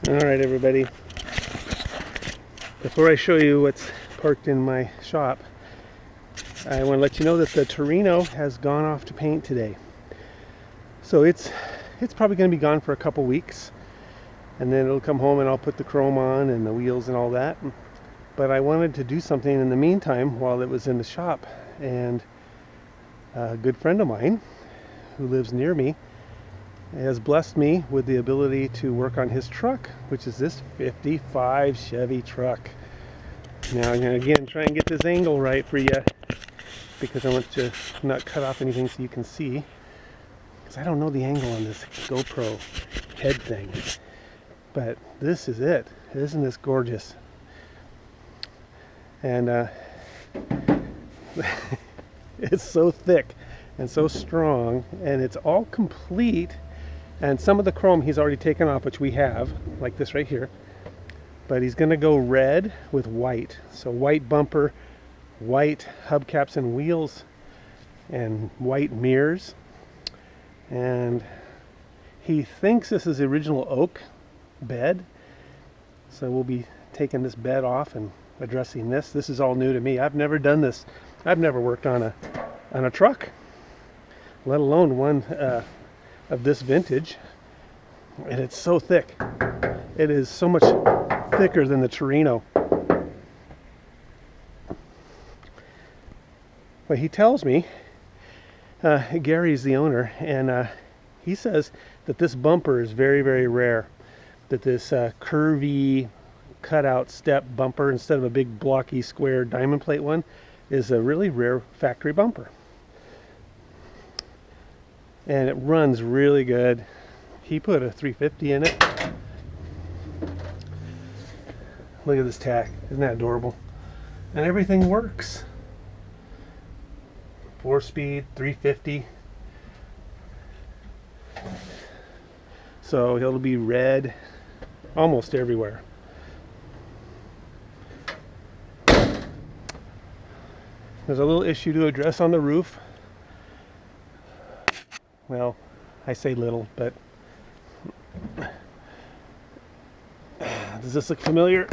Alright everybody, before I show you what's parked in my shop, I want to let you know that the Torino has gone off to paint today. So it's probably going to be gone for a couple weeks, and then it'll come home and I'll put the chrome on and the wheels and all that. But I wanted to do something in the meantime while it was in the shop, and a good friend of mine who lives near me has blessed me with the ability to work on his truck, which is this 55 Chevy Truck. Now I'm going to again try and get this angle right for you, because I want to not cut off anything so you can see, because I don't know the angle on this GoPro head thing. But this is it. Isn't this gorgeous? And it's so thick and so strong, and it's all complete. And some of the chrome he's already taken off, which we have, like this right here. But he's going to go red with white. So white bumper, white hubcaps and wheels, and white mirrors. And he thinks this is the original oak bed. So we'll be taking this bed off and addressing this. This is all new to me. I've never done this. I've never worked on a truck, let alone one of this vintage. And it's so thick. It is so much thicker than the Torino. But he tells me, Gary's the owner, and he says that this bumper is very, very rare. That this curvy cutout step bumper, instead of a big blocky square diamond plate one, is a really rare factory bumper. And it runs really good. He put a 350 in it. Look at this tack. Isn't that adorable? And everything works. 4-speed, 350. So it'll be red almost everywhere. There's a little issue to address on the roof. Well, I say little, but does this look familiar?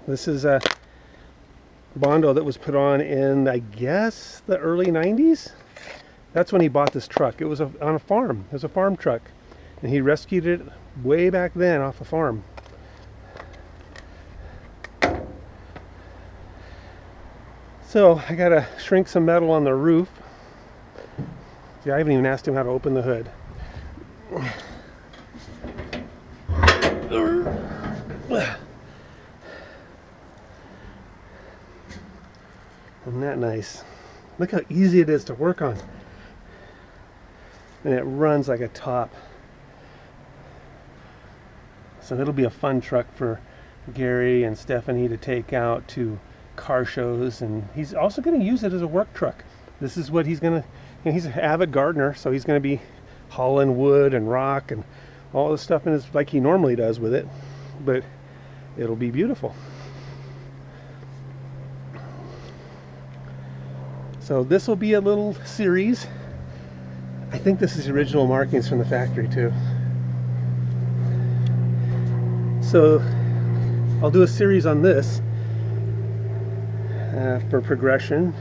This is a Bondo that was put on in, I guess, the early 90s. That's when he bought this truck. It was on a farm. It was a farm truck, and he rescued it way back then off a farm. So I gotta shrink some metal on the roof. See, I haven't even asked him how to open the hood. Isn't that nice? Look how easy it is to work on. And it runs like a top. So it'll be a fun truck for Gary and Stephanie to take out to car shows, and he's also going to use it as a work truck. This is what he's going to, he's an avid gardener, so he's going to be hauling wood and rock and all this stuff in his, like he normally does with it, but it'll be beautiful. So this will be a little series. I think this is the original markings from the factory too. So I'll do a series on this for progression,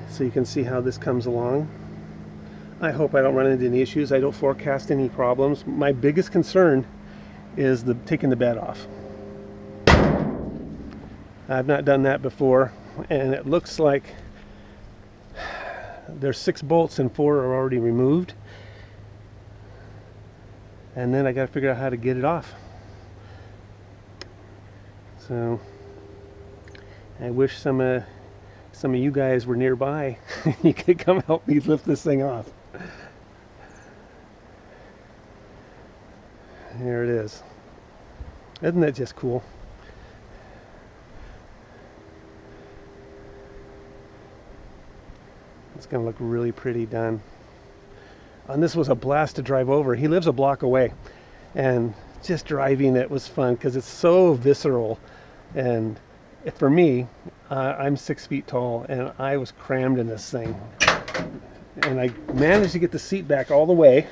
so you can see how this comes along. I hope I don't run into any issues. I don't forecast any problems. My biggest concern is taking the bed off. I've not done that before, and it looks like there's 6 bolts and 4 are already removed, and then I got to figure out how to get it off. So I wish some of you guys were nearby. You could come help me lift this thing off. There it is. Isn't that just cool? It's going to look really pretty done. And this was a blast to drive over. He lives a block away, and just driving it was fun because it's so visceral. And for me, I'm 6 feet tall, and I was crammed in this thing. And I managed to get the seat back all the way,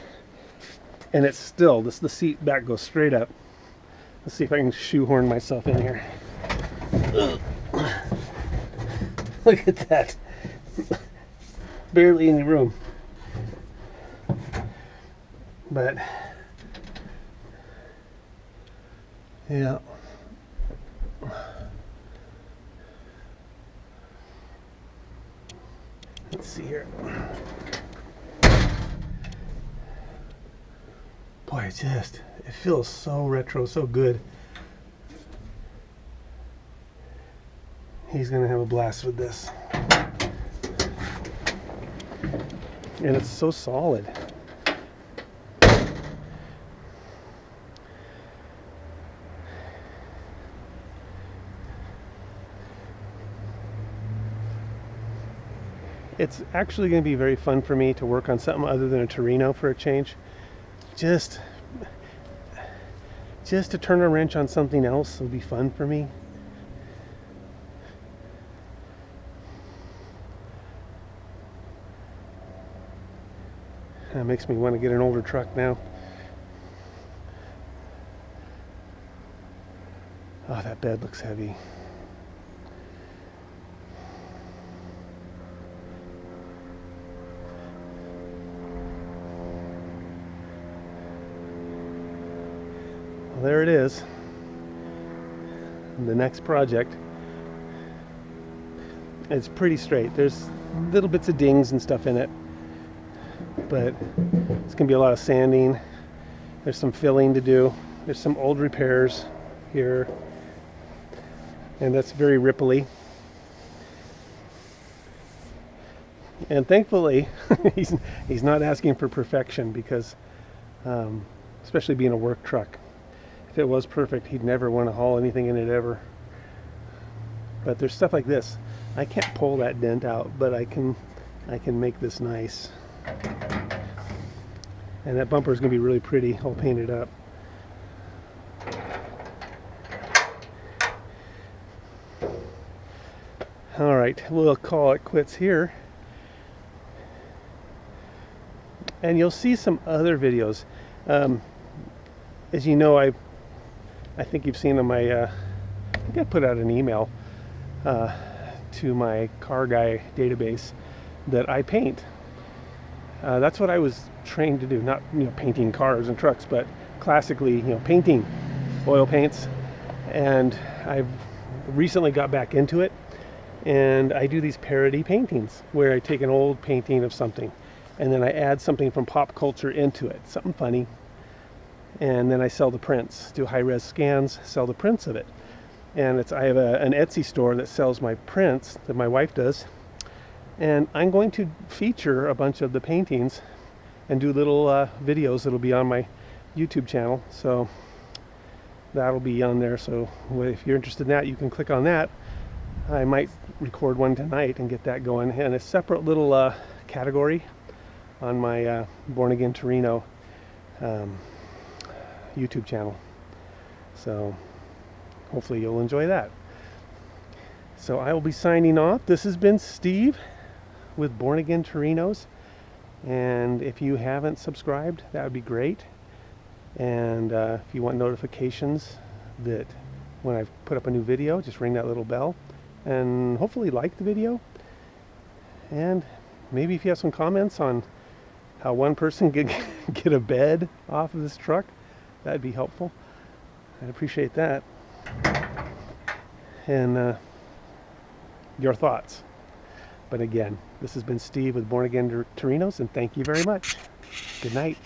and it's still, the seat back goes straight up. Let's see if I can shoehorn myself in here. Look at that. Barely any room. But yeah. Let's see here. Boy, it feels so retro, so good. He's gonna have a blast with this. And it's so solid. It's actually going to be very fun for me to work on something other than a Torino for a change. Just to turn a wrench on something else will be fun for me. That makes me want to get an older truck now. Oh, that bed looks heavy. Well, there it is. The next project. It's pretty straight. There's little bits of dings and stuff in it, but it's gonna be a lot of sanding. There's some filling to do. There's some old repairs here, and that's very ripply. And thankfully, he's not asking for perfection, because especially being a work truck, if it was perfect, he'd never want to haul anything in it ever. But there's stuff like this. I can't pull that dent out, but I can make this nice. And that bumper is going to be really pretty, all painted up. All right, we'll call it quits here. And you'll see some other videos. As you know, I think you've seen on my, I think I put out an email to my car guy database that I paint. That's what I was trained to do, not painting cars and trucks, but classically painting oil paints. And I've recently got back into it, and I do these parody paintings where I take an old painting of something and then I add something from pop culture into it, something funny, and then I sell the prints, do high-res scans, sell the prints of it. And I have an Etsy store that sells my prints that my wife does, and I'm going to feature a bunch of the paintings and do little videos that'll be on my YouTube channel. So that'll be on there, so if you're interested in that, you can click on that. I might record one tonight and get that going, and a separate little category on my Born Again Torino YouTube channel. So hopefully you'll enjoy that. So I will be signing off. This has been Steve with Born Again Torinos, and if you haven't subscribed, that would be great. And if you want notifications that when I've put up a new video, just ring that little bell, and hopefully like the video. And maybe if you have some comments on how one person could get a bed off of this truck, that'd be helpful. I'd appreciate that. And your thoughts. But again, this has been Steve with Born Again Torinos, and thank you very much. Good night.